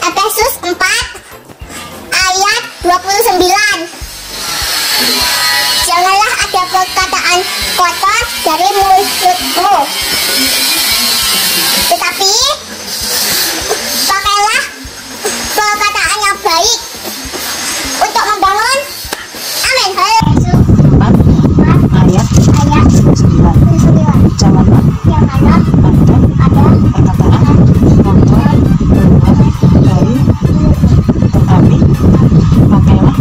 Efesus 4 ayat 29. Janganlah ada perkataan kotor dari mulutmu, tetapi pakailah perkataan yang baik untuk membangun. Amin. Efesus 4 ayat 29. Janganlah ada perkataan kotor dari, tetapi pakailah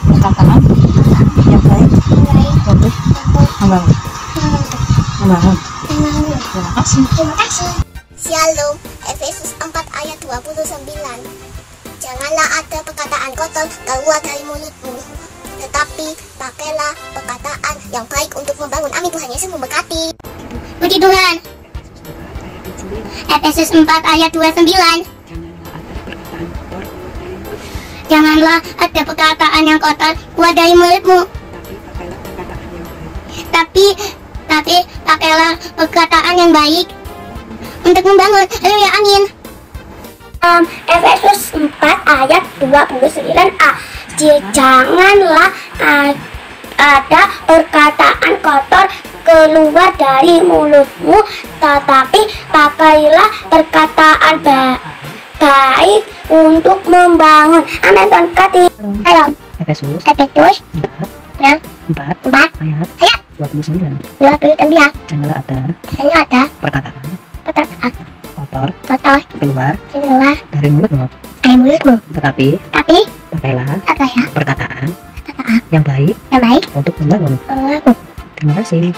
perkataan yang baik untuk membangun. Terima kasih. Shalom. Efesus 4 ayat 29. Janganlah ada perkataan kotor keluar dari mulutmu, tetapi pakailah perkataan yang baik untuk membangun. Amin. Tuhan Yesus memberkati. Puji Tuhan. Efesus 4 ayat 29. Janganlah ada perkataan yang kotor keluar dari mulutmu, tapi pakailah perkataan yang baik untuk membangun. Haleluya, amin. Efesus 4 ayat 29a. Janganlah ada perkataan kotor keluar dari mulutmu, tetapi pakailah perkataan baik untuk membangun. Amin. Tuhan berkati. Halo. Efesus 4 ayat 29. 29. Janganlah ada perkataan kotor keluar dari mulutmu, tetapi pakailah perkataan yang baik untuk membangun. Terima kasih.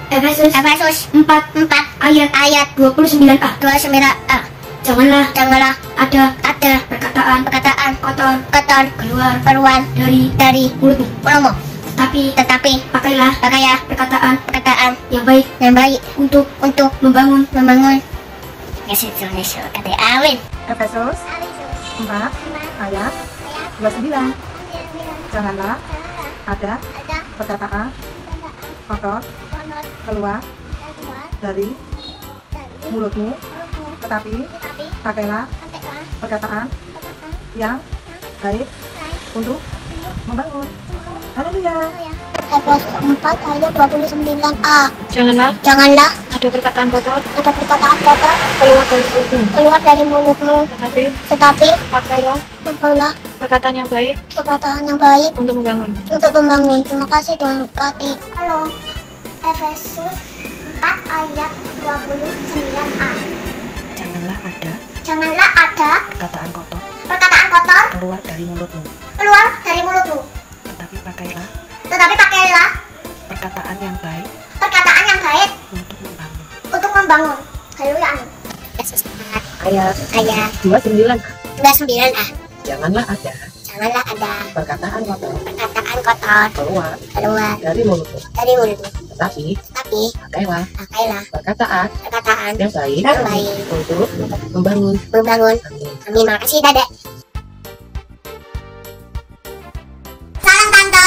Efesus 4 ayat 29a. Janganlah ada perkataan kotor keluar dari mulutmu, tetapi pakailah perkataan yang baik untuk membangun. Yesus kata amin. Efesus 4 ayat 29. Janganlah ada perkataan kotor keluar dari mulutmu, tetapi pakailah perkataan yang baik untuk membangun. Haleluya. Efesus 4 ayat 29a. Janganlah ada perkataan kotor keluar dari mulutmu, tetapi pakailah perkataan yang baik untuk membangun. Terima kasih Tuhan berkati. Halo. Efesus 4 ayat 29a. Janganlah ada perkataan kotor keluar dari mulutmu, tetapi pakailah perkataan yang baik untuk membangun. Haleluya, amin. Efesus 4 Ayat 29. Janganlah ada Perkataan kotor keluar dari mulutmu, tetapi pakailah perkataan yang baik untuk membangun. Amin. Makasih, Dada. Salam Tante.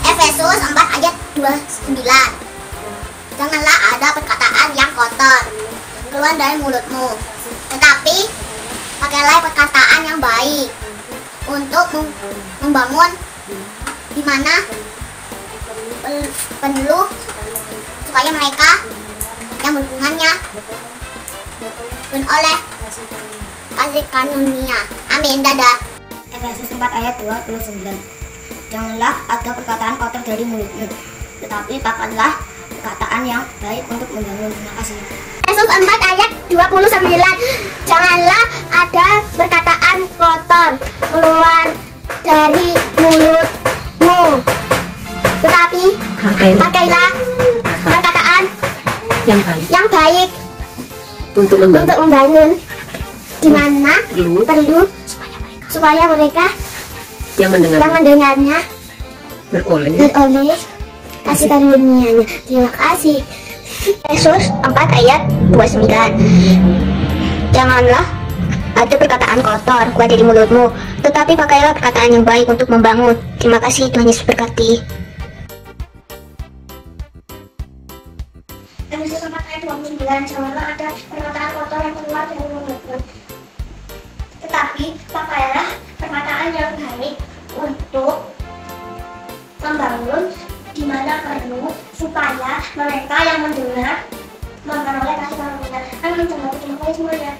Efesus 4 ayat 29. Janganlah ada perkataan yang kotor keluar dari mulutmu, tetapi pakailah perkataan yang baik untuk membangun, di mana perlu supaya mereka yang berhubungannya oleh kasih karunia. Amin. Dadah. Efesus 4 ayat 29. Janganlah ada perkataan kotor dari mulutmu, tetapi pakailah perkataan yang baik untuk membangun. Terima kasih. Efesus 4 ayat 29. Janganlah ada perkataan kotor keluar dari mulutmu, tetapi pakailah perkataan yang baik untuk membangun. di mana perlu supaya mereka yang mendengarnya beroleh kasih karunia-Nya. Terima kasih. Yesus 4 ayat 29. Janganlah ada perkataan kotor keluar dari mulutmu, tetapi pakailah perkataan yang baik untuk membangun. Terima kasih, Tuhan Yesus berkati. Efesus 4 ayat 29. Janganlah ada perkataan kotor yang keluar dari mulutmu, tetapi pakailah perkataan yang baik untuk membangun di mana perlu, supaya mereka yang mendengar memperoleh kasih karunia. Amin. Terima kasih semuanya.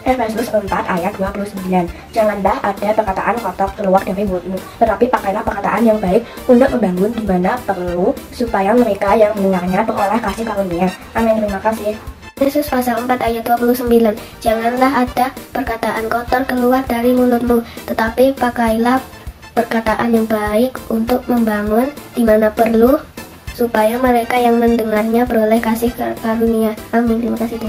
Efesus 4 ayat 29. Janganlah ada perkataan kotor keluar dari mulutmu, tetapi pakailah perkataan yang baik untuk membangun di mana perlu, supaya mereka yang mendengarnya beroleh kasih karunia. Amin. Terima kasih. Efesus pasal 4 ayat 29. Janganlah ada perkataan kotor keluar dari mulutmu, tetapi pakailah perkataan yang baik untuk membangun di mana perlu, supaya mereka yang mendengarnya beroleh kasih karunia. Amin. Terima kasih.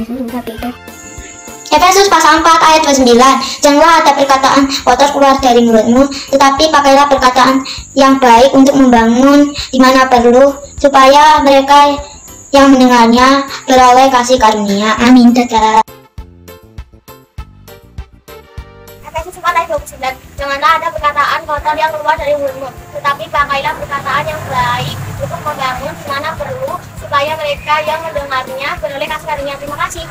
Efesus pasal 4 ayat 29. Janganlah ada perkataan kotor keluar dari mulutmu, tetapi pakailah perkataan yang baik untuk membangun di mana perlu, supaya mereka yang mendengarnya beroleh kasih karunia. Amin. Dadah. Efesus 4 ayat 29. Janganlah ada perkataan kotor yang keluar dari mulutmu, tetapi pakailah perkataan yang baik untuk membangun di mana perlu, supaya mereka yang mendengarnya beroleh kasih karunia. Terima kasih.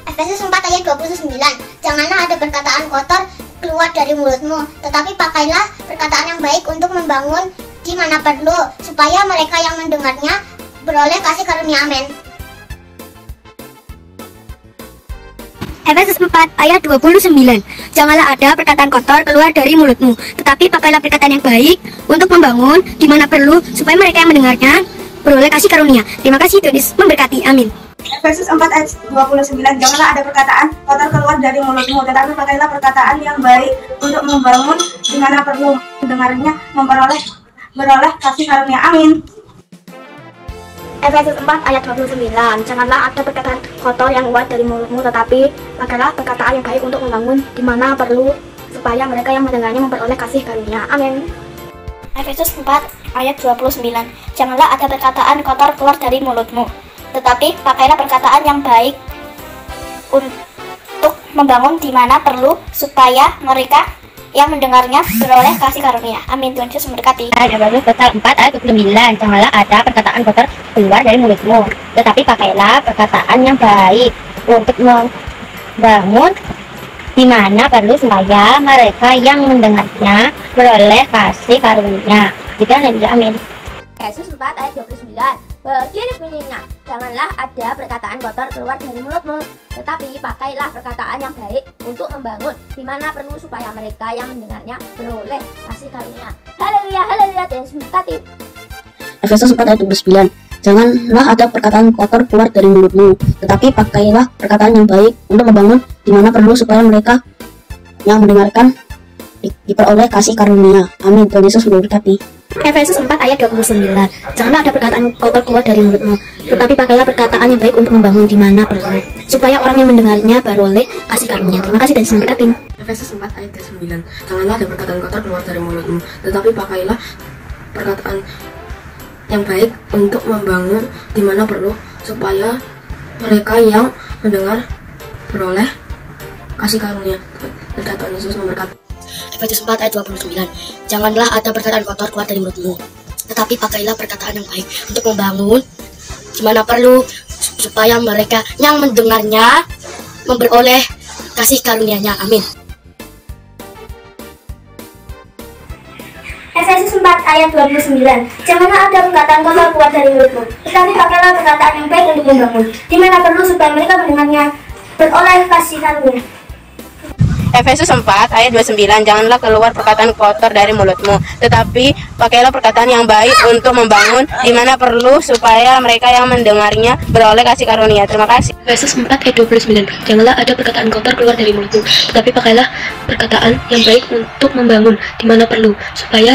Efesus 4 ayat 29. Janganlah ada perkataan kotor keluar dari mulutmu, tetapi pakailah perkataan yang baik untuk membangun di mana perlu, supaya mereka yang mendengarnya beroleh kasih karunia. Amin. Efesus 4 ayat 29. Janganlah ada perkataan kotor keluar dari mulutmu, tetapi pakailah perkataan yang baik untuk membangun di mana perlu, supaya mereka yang mendengarnya beroleh kasih karunia. Terima kasih, Tuhan Yesus memberkati. Amin. Efesus 4 ayat 29. Janganlah ada perkataan kotor keluar dari mulutmu, tetapi pakailah perkataan yang baik untuk membangun di mana perlu, mendengarnya beroleh kasih karunia. Amin. Efesus 4 ayat 29. Janganlah ada perkataan kotor yang keluar dari mulutmu, tetapi pakailah perkataan yang baik untuk membangun di mana perlu, supaya mereka yang mendengarnya memperoleh kasih karunia. Amin. Efesus 4 ayat 29. Janganlah ada perkataan kotor keluar dari mulutmu, tetapi pakailah perkataan yang baik untuk membangun di mana perlu, supaya mereka yang mendengarnya beroleh kasih karunia. Amin. Tuhan Yesus memberkati. Efesus pasal 4 ayat 29. Janganlah ada perkataan kotor keluar dari mulutmu, tetapi pakailah perkataan yang baik untuk membangun di mana perlu, supaya mereka yang mendengarnya beroleh kasih karunia. Amin. Efesus 4 ayat 29. Begini bunyinya, janganlah ada perkataan kotor keluar dari mulutmu, tetapi pakailah perkataan yang baik untuk membangun di mana perlu, supaya mereka yang mendengarnya beroleh kasih karunia. Haleluya, haleluya. Tuhan Yesus memberkati. Efesus 4 ayat 29. Janganlah ada perkataan kotor keluar dari mulutmu, tetapi pakailah perkataan yang baik untuk membangun di mana perlu, supaya mereka yang mendengarkan diperoleh kasih karunia. Amin. Tuhan Yesus memberkati. Efesus 4 ayat 29. Janganlah ada perkataan kotor keluar dari mulutmu, tetapi pakailah perkataan yang baik untuk membangun di mana perlu, supaya orang yang mendengarnya beroleh kasih karunia. Terima kasih dan memberkati. Efesus 4 ayat 29. Janganlah ada perkataan kotor keluar dari mulutmu, tetapi pakailah perkataan yang baik untuk membangun di mana perlu, supaya mereka yang mendengar beroleh kasih karunia. Dan Tuhan Yesus memberkati. Efesus 4 ayat 29. Janganlah ada perkataan kotor keluar dari mulutmu, tetapi pakailah perkataan yang baik untuk membangun di mana perlu, supaya mereka yang mendengarnya memperoleh kasih karunia-Nya. Amin. Efesus 4 ayat 29. Janganlah ada perkataan kotor keluar dari mulutmu, tetapi pakailah perkataan yang baik untuk membangun di mana perlu, supaya mereka mendengarnya beroleh kasih karunia. Efesus 4 ayat 29. Janganlah keluar perkataan kotor dari mulutmu, tetapi pakailah perkataan yang baik untuk membangun di mana perlu, supaya mereka yang mendengarnya beroleh kasih karunia. Terima kasih. Efesus 4 ayat 29. Janganlah ada perkataan kotor keluar dari mulutmu, tetapi pakailah perkataan yang baik untuk membangun di mana perlu, supaya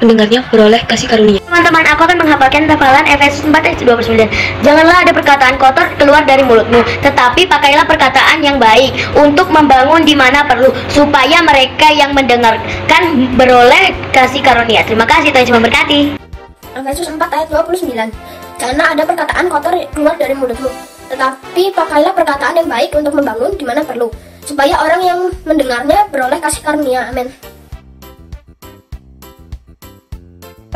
mendengarnya beroleh kasih karunia. Teman-teman, aku akan menghafalkan hafalan Efesus 4 ayat 29. Janganlah ada perkataan kotor keluar dari mulutmu, tetapi pakailah perkataan yang baik untuk membangun di mana perlu, supaya mereka yang mendengarkan beroleh kasih karunia. Terima kasih, Tuhan Yesus memberkati. Efesus 4 ayat 29. Janganlah ada perkataan kotor keluar dari mulutmu, tetapi pakailah perkataan yang baik untuk membangun di mana perlu, supaya orang yang mendengarnya beroleh kasih karunia. Amin.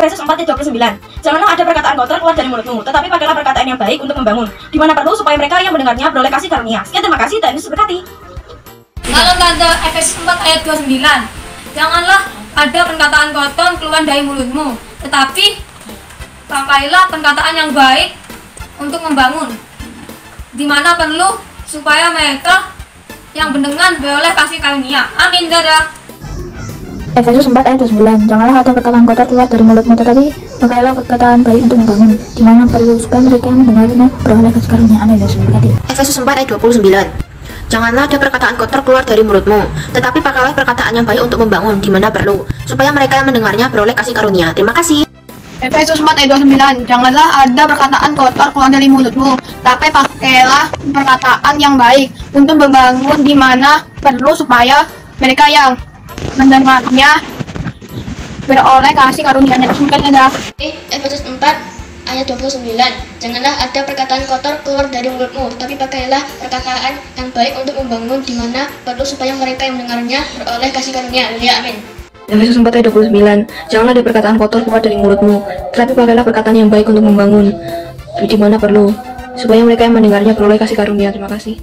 Efesus 4 ayat 29. Janganlah ada perkataan kotor keluar dari mulutmu, tetapi pakailah perkataan yang baik untuk membangun di mana perlu, supaya mereka yang mendengarnya beroleh kasih karunia. Sekian, terima kasih, Tuhan Yesus berkati. Kalau tanda Efesus 4 ayat 29. Janganlah ada perkataan kotor keluar dari mulutmu, tetapi pakailah perkataan yang baik untuk membangun di mana perlu, supaya mereka yang mendengar beroleh kasih karunia. Amin. Dadah. Efesus 4 ayat 29. Janganlah ada perkataan kotor keluar dari mulutmu, tetapi pakailah perkataan baik untuk membangun di mana perlu, supaya mereka yang mendengarnya beroleh kasih karunia. Amin. Efesus 4 ayat 29. Janganlah ada perkataan kotor keluar dari mulutmu, tetapi pakailah perkataan yang baik untuk membangun di mana perlu, supaya mereka yang mendengarnya beroleh kasih karunia. Terima kasih. Efesus 4 ayat 29. Janganlah ada perkataan kotor keluar dari mulutmu, tapi pakailah perkataan yang baik untuk membangun di mana perlu, supaya mereka yang mendengarnya beroleh kasih karunia. Efesus 4 ayat 29. Janganlah ada perkataan kotor keluar dari mulutmu, tapi pakailah perkataan yang baik untuk membangun di mana perlu, supaya mereka yang mendengarnya beroleh kasih karunia. Haleluya. Amin. Efesus 4 ayat 29. Janganlah ada perkataan kotor keluar dari mulutmu, tetapi pakailah perkataan yang baik untuk membangun di mana perlu, supaya mereka yang mendengarnya beroleh kasih karunia. Terima kasih.